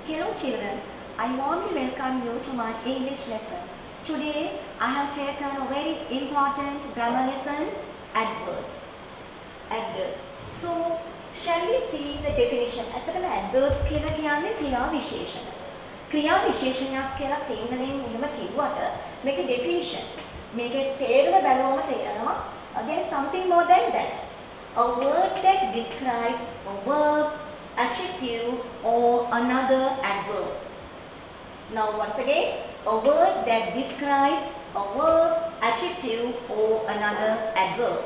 Hello children, I warmly welcome you to my English lesson. Today I have taken a very important grammar lesson, adverbs. Adverbs. So shall we see the definition? ඇත්තටම adverbs කියලා කියන්නේ ක්‍රියා විශේෂණ. ක්‍රියා විශේෂණයක් කියලා සිංහලෙන් එහෙම කිව්වට මේකේ definition. මේකේ තේරුම බැලුවම තේරෙනවා there is something more than that. A word that describes a verb, adjective or another adverb. Now once again, a word that describes a verb, adjective or another adverb.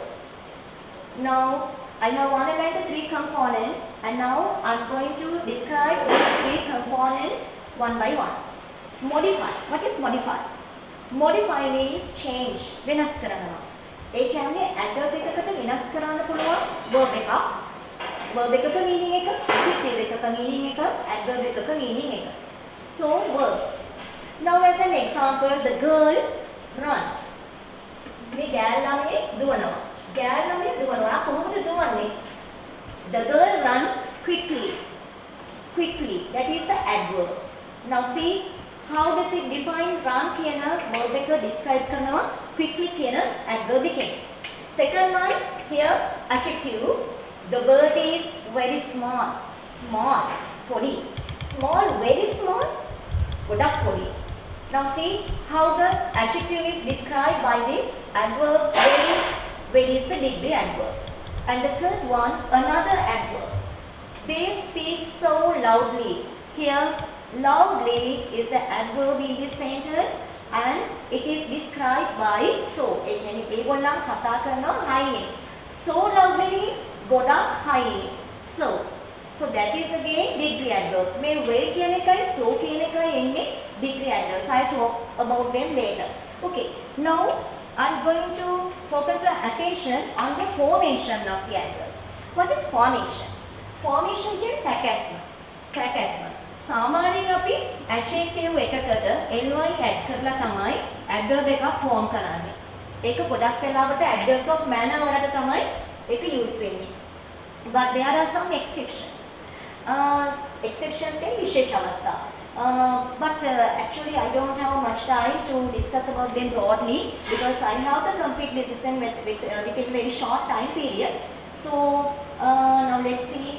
Now I have analyzed the three components and now I'm going to describe these three components one by one. Modify. What is modify? Modify means change. වෙනස් කරනවා. ඒ කියන්නේ adverb එකකට වෙනස් කරන්න පුළුවන් verb එකක්. Verb එකක meaning එක, adjective එකක meaning එක, adverb එකක meaning එක. So verb. Now as an example, the girl runs. මේ ගෑල් ළමයි දුවනවා. ගෑල් ළමයි දුවනවා. කොහොමද දුවන්නේ? The girl runs quickly. Quickly. That is the adverb. Now see how does it define run කියන verb එක describe කරනවා quickly කියන adverb එකෙන්. Second one here adjective. The bird is very small. Small. පොඩි. Small, very small. ගොඩක් පොඩි. Now see how the adjective is described by this adverb very. Very is the degree adverb. And the third one, another adverb. They speak so loudly. Here, loudly is the adverb in this sentence and it is described by so. ඒගොල්ලන් කතා කරනවා high. So loudly means ගොඩක් high. So that is again degree adverb. මේ way කියන එකයි so කියන එකයි එන්නේ degree adverbs. I talk about them later. Okay. Now I'm going to focus your attention on the formation of the adverbs. What is formation? Formation කියන්නේ sarcasm. Sarcasm. සාමාන්‍යයෙන් අපි adjective එකකට ly add කරලා තමයි adverb එකක් form කරන්නේ. ඒක ගොඩක් වෙලාවට adverbs of manner වලට තමයි ඒක use වෙන්නේ. But there are some exceptions. Exceptions කියන්නේ විශේෂ අවස්ථා. But actually I don't have much time to discuss about them broadly because I have to complete this lesson within a very short time period. So now let's see.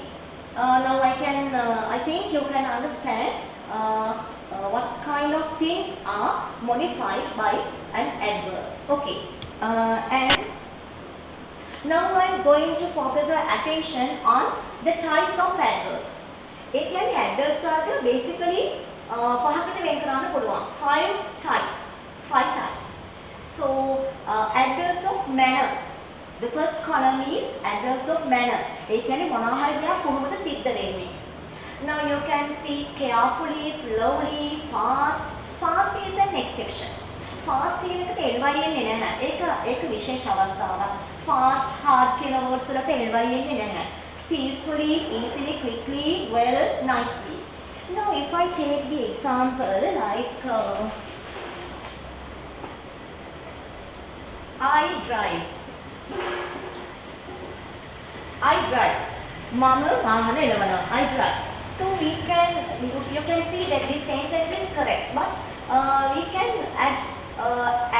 Now I think you can understand what kind of things are modified by an adverb. Okay. And now I'm going to focus your attention on the types of adverbs. ඒ කියන්නේ adverbs වලට basically පහකට වෙන් කරන්න පුළුවන්. 5 types. 5 types. So adverbs of manner. The first column is adverbs of manner. ඒ කියන්නේ මොනවා හරි දෙයක් කොහොමද සිද්ධ වෙන්නේ. Now you can see carefully, slowly, fast. Fast is an exception. Fast කියන එකට ly එන්නේ නැහැ. ඒක විශේෂ අවස්ථාවක්. Fast, hard කියන words වලට ly එන්නේ නැහැ. Peacefully, easily, quickly, well, nicely. Now if I take the example like I drive. I drive. Mama වහන එළවනවා. I drive. So you can see that this sentence is correct, but we can add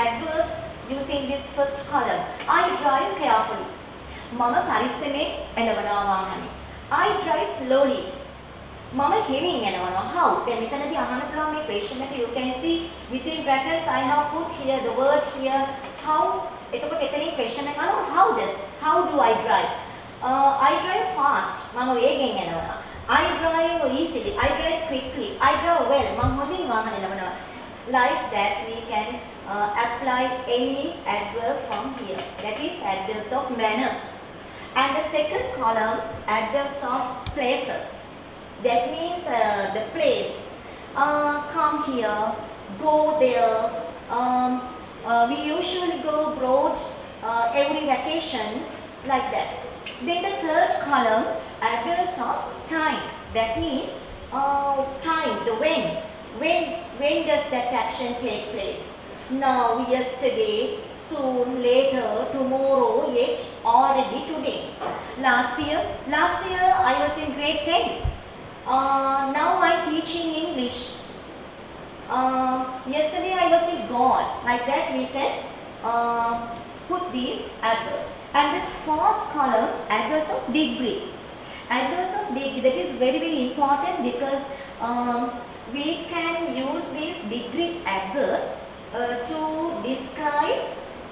adverbs using this first column. I drive carefully. මම පරිස්සමෙන් එළවනවා වාහනේ. I drive slowly. මම හිමින් එළවනවා. How? දැන් මෙතනදී අහන්න පුළුවන් මේ question එක you can see within brackets I have put here the word here how. එතකොට එතනින් question එක අහනවා how do I drive? I drive fast. මම වේගෙන් එළවනවා. I drive easily. I drive quickly. I drive well. මම හොඳින් වාහන එළවනවා. Like that we can apply any adverb from here. That is adverbs of manner. And the second column, adverbs of places. That means the place. Come here, go there. We usually go abroad every vacation, like that. Then the third column, adverbs of time. That means time, the when. When does that action take place? Now, yesterday, soon, later, tomorrow, yet, already, today. Last year I was in grade 10. Now I'm teaching English. Yesterday I was in God. Like that we can put these adverbs. And the fourth column, adverbs of degree. Adverbs of degree, that is very very important because we can use these degree adverbs to describe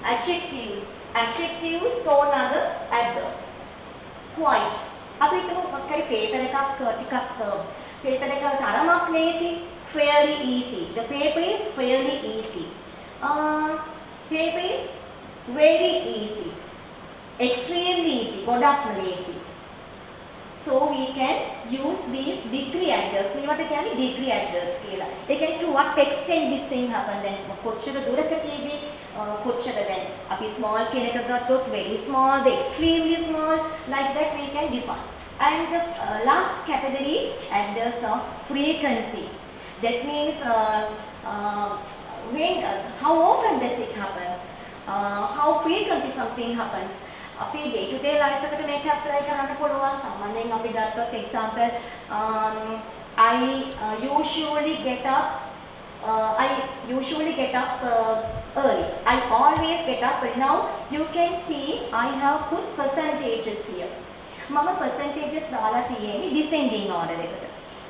adjectives. Adjectives so another adverb. Quite. අපි හිතමු මොකක් හරි paper එකක් ටිකක් paper එක තරමක් lazy, fairly easy. The paper is fairly easy. Paper is very easy. Extremely easy. ගොඩක්ම lazy. So we can use these degree adverbs. මේවට කියන්නේ degree adverbs කියලා. ඒ කියන්නේ to what extent this thing happened then කොච්චර දුරකටදී කොච්චර දැන් අපි small කියන එක ගත්තොත් very small, the extremely small, like that we can define. And the last category, adverbs of frequency. That means when how often does it happen? How frequently something happens? අපි day to day life එකට මේක apply කරන්න පුළුවන්. සාමාන්‍යයෙන් අපි ගත්තොත් example I usually get up early. I always get up early. Now you can see I have put percentages here. මම percentages දාලා තියෙන්නේ descending order එකට.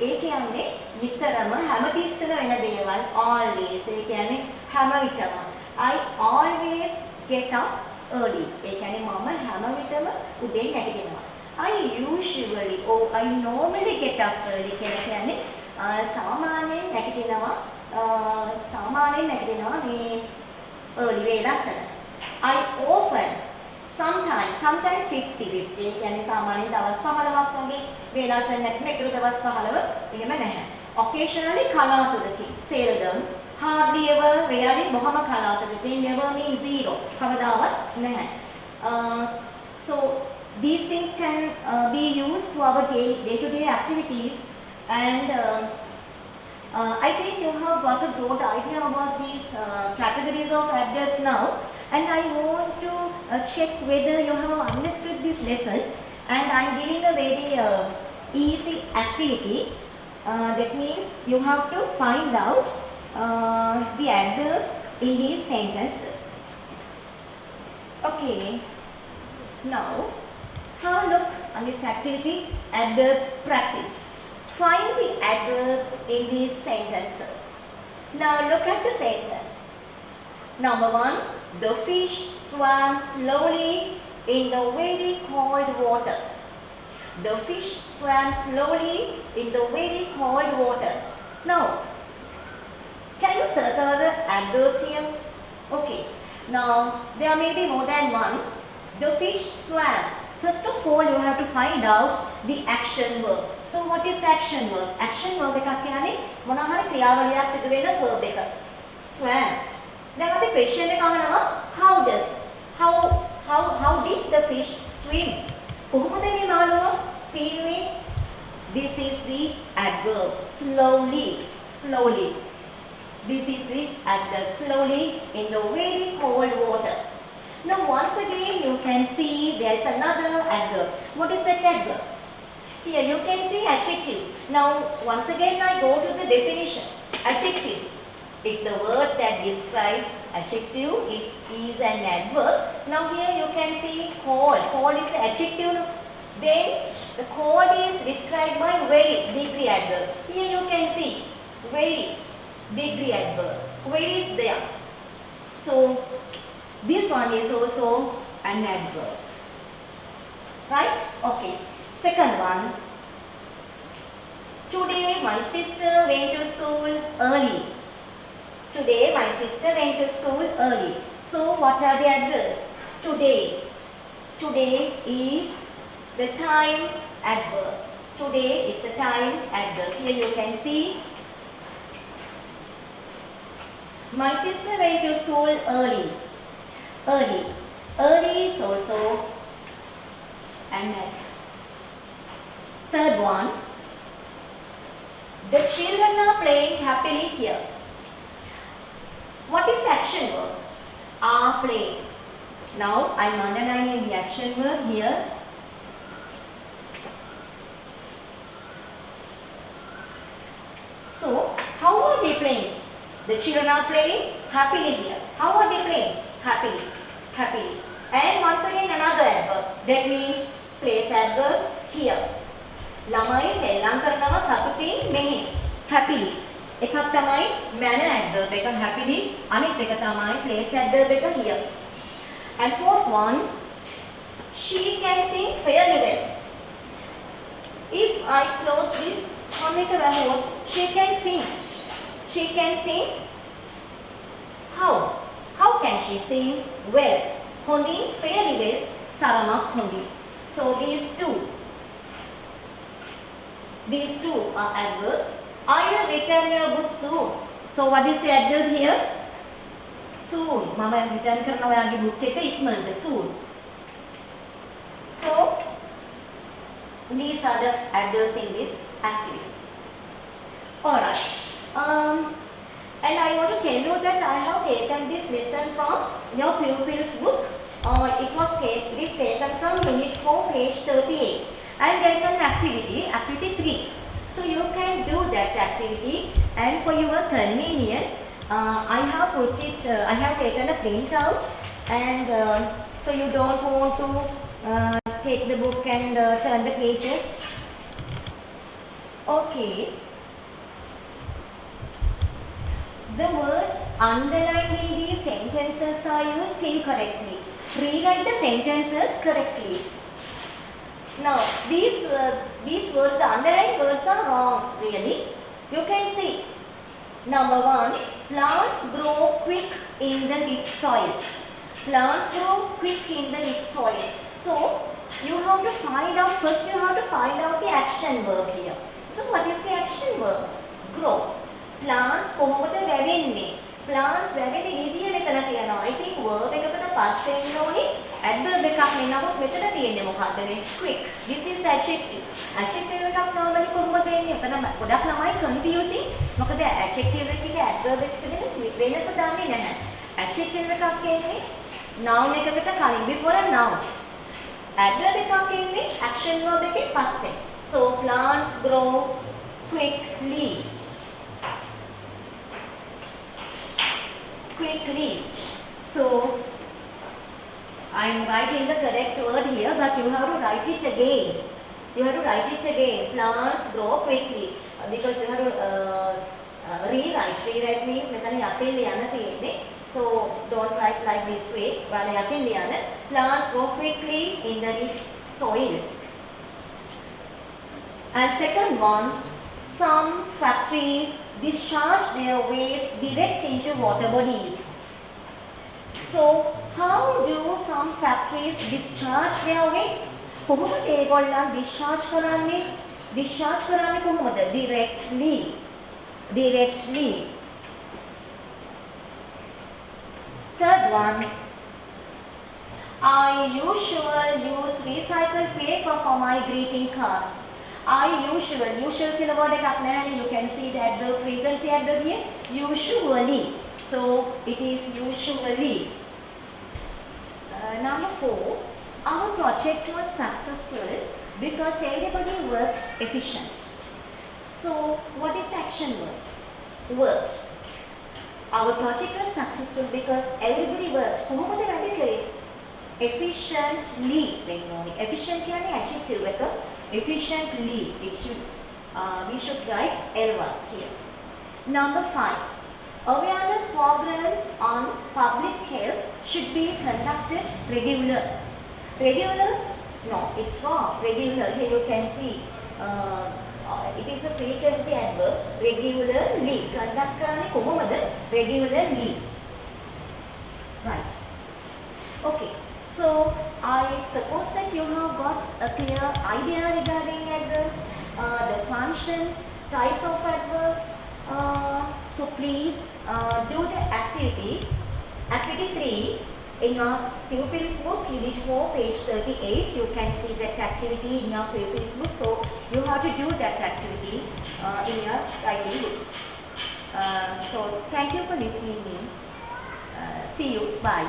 ඒ කියන්නේ නිතරම හැමතිස්සෙම වෙන දේවල් always. ඒ කියන්නේ හැම විටම I always get up early. ඒ කියන්නේ මම හැම විටම උදේ නැගිටිනවා. I usually or I normally get up early කියලා කියන්නේ සාමාන්‍යයෙන් නැගිටිනවා මේ early වේලාසන. I often sometimes 50-50 ඒ කියන්නේ සාමාන්‍යයෙන් දවස් 15ක් වගේ වේලාසන නැත්නම් එක දවස් 15 එහෙම නැහැ. Occasionally කලාතුරකින් seldom, hardly ever, rarely බොහොම කලාතුරකින්, never means zero කවදාවත් නැහැ. So these things can be used to our day-to-day activities, and I think you have got a broad idea about these categories of adverbs now, and I want to check whether you have understood this lesson, and I am giving a very easy activity. That means you have to find out the adverbs in these sentences. Okay, now have a look on this activity, adverb practice. Find the adverbs in these sentences. Now look at the sentence. Number 1, the fish swam slowly in the very cold water. The fish swam slowly in the very cold water. Now, can you circle the adverbs here? Okay. Now, there may be more than one. The fish swam. First of all, you have to find out the action verb. So, what is the action verb? Action verb එකක් කියන්නේ මොන හරි ක්‍රියාවලියක් සිදු වෙන verb එක. Swam. දැන් අපි question එක අහනවා how did the fish swim? කොහොමද මේ මාළුව පීනුවේ? This is the adverb. Slowly. This is the adverb. Slowly in the very cold water. Now once again you can see there is another adverb. What is that adverb? Here you can see adjective. Now once again I go to the definition. Adjective. If the word that describes adjective, it is an adverb. Now here you can see cold. Cold is the adjective. Then the cold is described by very, degree adverb. Here you can see very, degree adverb. Very is there. So this one is also an adverb. Right? Okay. Second one. Today my sister went to school early. Today my sister went to school early. So what are the adverbs? Today. Today is the time adverb. Today is the time adverb. Here you can see. My sister went to school early. Early. Early is also an adverb. Third one. The children are playing happily here. What is the action verb? Are playing. Now I am underlining the action verb here. The children are playing happily here. How are they playing? Happily. Happily. And once again another adverb. That means place adverb here. ළමයි සෙල්ලම් කරනවා සතුටින් මෙහි. Happily. එකක් තමයි manner adverb එක happily. අනිත් එක තමයි place adverb එක here. And fourth one, she can sing fairly well. If I close this, she can sing. She can sing. How? How can she sing? Well. Hondin, fairly well. Taramak hondin. So these two are adverbs. I will return your book soon. So what is the adverb here? Soon. Mama return karna oyage book එක ඉක්මනට soon. So these are the adverbs in this activity. Alright. And I want to tell you that I have taken this lesson from your pupils book. It is taken from Unit 4, page 38. And there is an activity, activity 3. So you can do that activity, and for your convenience, I have taken a printout, and so you don't want to take the book and turn the pages. Okay. The words underlined in these sentences are used incorrectly. Rewrite the sentences correctly. Now, these words, the underlined words are wrong, really. You can see. Number 1, plants grow quick in the rich soil. Plants grow quick in the rich soil. So, you have to find out, first you have to find out the action verb here. So, what is the action verb? Grow. Plants කොහොමද වැවෙන්නේ? Plants වැවෙන විදිය මෙතන තියෙනවා. I think verb එකකට පස්සේ එන්න ඕනේ adverb එකක් නේ. නමුත් මෙතන තියෙන්නේ මොකක්ද මේ? Quick. This is adjective. Adjective එකක් normally කොහොමද එන්නේ? එතන ගොඩක් ළමයි confusing. මොකද adjective එකේ adverb එකට වෙනස දන්නේ නැහැ. Adjective එකක් එන්නේ noun එකකට කලින් before a noun. Adverb එකක් එන්නේ action verb එකේ පස්සේ. So plants grow quickly. Quickly. So I am writing the correct word here, but you have to write it again. You have to write it again. Plants grow quickly, because you have to rewrite. Rewrite means මෙතන යටින් ලියන්න තියෙන්නේ. So don't write like this way. But යටින් ලියන්න. Plants grow quickly in the rich soil. And second one, some factories discharge their waste direct into water bodies. So how do some factories discharge their waste? කොහොමද ඒගොල්ලන් discharge කරන්නේ? Discharge කරන්නේ කොහොමද? Directly. Directly. Third one, I usually use recycled paper for my greeting cards. Usual කියලා word එකක් නැහැ. You can see the adverb frequency adverb here. Usually. So it is usually. Number 4, our project was successful because everybody worked efficient. So what is the action word? Worked. Our project was successful because everybody worked. කොහොමද වැඩ කරේ? Efficiently. Efficient කියන්නේ adjective එක. Efficiently. We should write L1 here. Number 5. Awareness programs on public health should be conducted regular. Regular? No, it's wrong. Regular. Here you can see. It is a frequency adverb. Regularly. Conduct කරන්නේ කොහොමද? Regularly. Right. Okay. So I suppose that you have got a clear idea regarding adverbs, the functions, types of adverbs. So please do the activity 3 in your pupils book, Unit 4, page 38. You can see that activity in your pupils book. So you have to do that activity in your writing books. So thank you for listening in. See you. Bye.